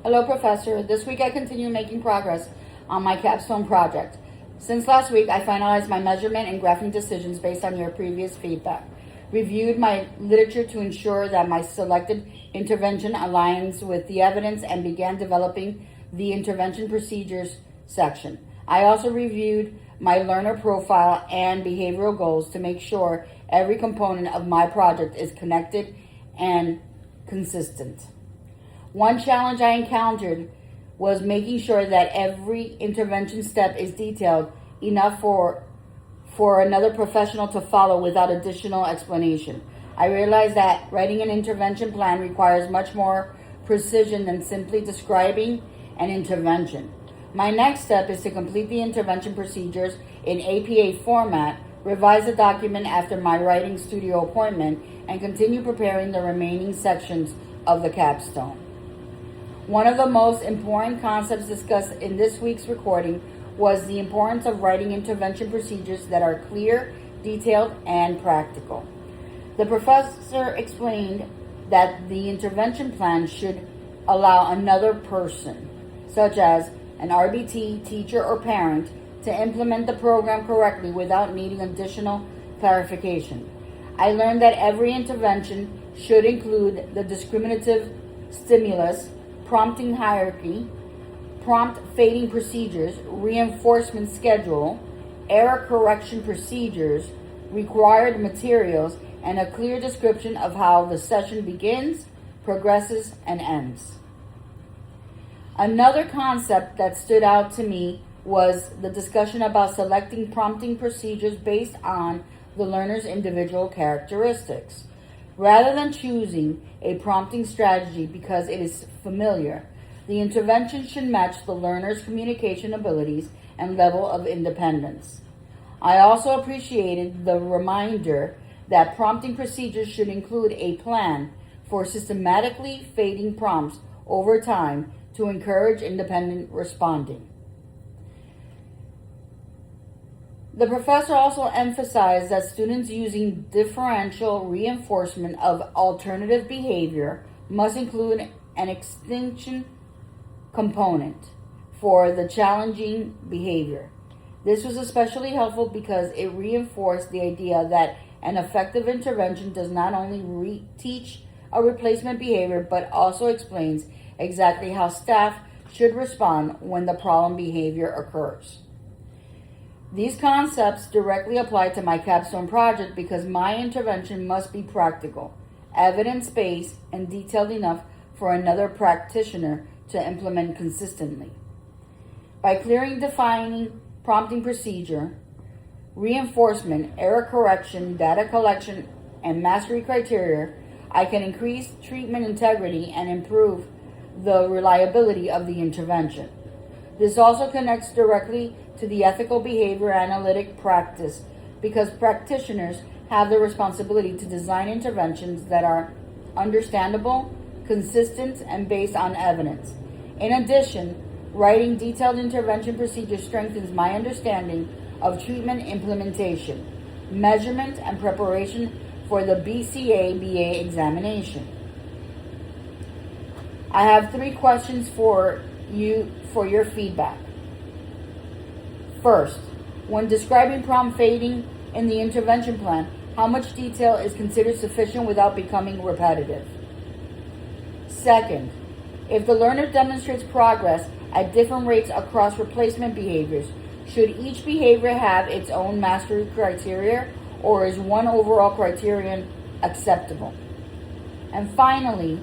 Hello, Professor. This week I continue making progress on my Capstone project. Since last week, I finalized my measurement and graphing decisions based on your previous feedback, reviewed my literature to ensure that my selected intervention aligns with the evidence, and began developing the intervention procedures section. I also reviewed my learner profile and behavioral goals to make sure every component of my project is connected and consistent. One challenge I encountered was making sure that every intervention step is detailed enough for another professional to follow without additional explanation. I realized that writing an intervention plan requires much more precision than simply describing an intervention. My next step is to complete the intervention procedures in APA format, revise the document after my writing studio appointment, and continue preparing the remaining sections of the capstone. One of the most important concepts discussed in this week's recording was the importance of writing intervention procedures that are clear, detailed, and practical. The professor explained that the intervention plan should allow another person, such as an RBT, teacher, or parent, to implement the program correctly without needing additional clarification. I learned that every intervention should include the discriminative stimulus, prompting hierarchy, prompt fading procedures, reinforcement schedule, error correction procedures, required materials, and a clear description of how the session begins, progresses, and ends. Another concept that stood out to me was the discussion about selecting prompting procedures based on the learner's individual characteristics. Rather than choosing a prompting strategy because it is familiar, the intervention should match the learner's communication abilities and level of independence. I also appreciated the reminder that prompting procedures should include a plan for systematically fading prompts over time to encourage independent responding. The professor also emphasized that students using differential reinforcement of alternative behavior must include an extinction component for the challenging behavior. This was especially helpful because it reinforced the idea that an effective intervention does not only teach a replacement behavior, but also explains exactly how staff should respond when the problem behavior occurs. These concepts directly apply to my capstone project because my intervention must be practical, evidence-based, and detailed enough for another practitioner to implement consistently. By clearly defining prompting procedure, reinforcement, error correction, data collection, and mastery criteria, I can increase treatment integrity and improve the reliability of the intervention. This also connects directly to the ethical behavior analytic practice because practitioners have the responsibility to design interventions that are understandable, consistent, and based on evidence. In addition, writing detailed intervention procedures strengthens my understanding of treatment implementation, measurement, and preparation for the BCA-BA examination. I have 3 questions for you for your feedback. First, when describing prompt fading in the intervention plan, how much detail is considered sufficient without becoming repetitive? Second, if the learner demonstrates progress at different rates across replacement behaviors, should each behavior have its own mastery criteria, or is one overall criterion acceptable? And finally,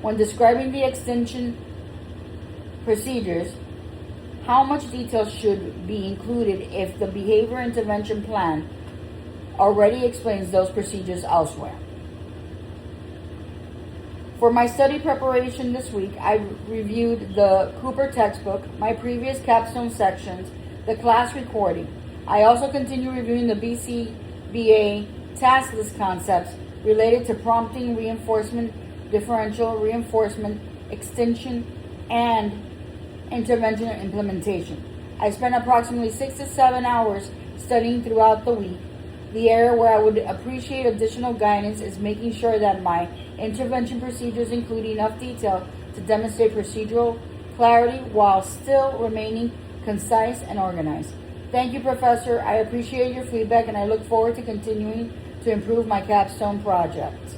when describing the extension procedures, how much detail should be included if the behavior intervention plan already explains those procedures elsewhere? For my study preparation this week, I reviewed the Cooper textbook, my previous capstone sections, the class recording. I also continue reviewing the BCBA task list concepts related to prompting, reinforcement, differential reinforcement, extension, and intervention and implementation. I spent approximately 6 to 7 hours studying throughout the week. The area where I would appreciate additional guidance is making sure that my intervention procedures include enough detail to to demonstrate procedural clarity while still remaining concise and organized. Thank you, Professor. I appreciate your feedback and I look forward to continuing to improve my capstone project.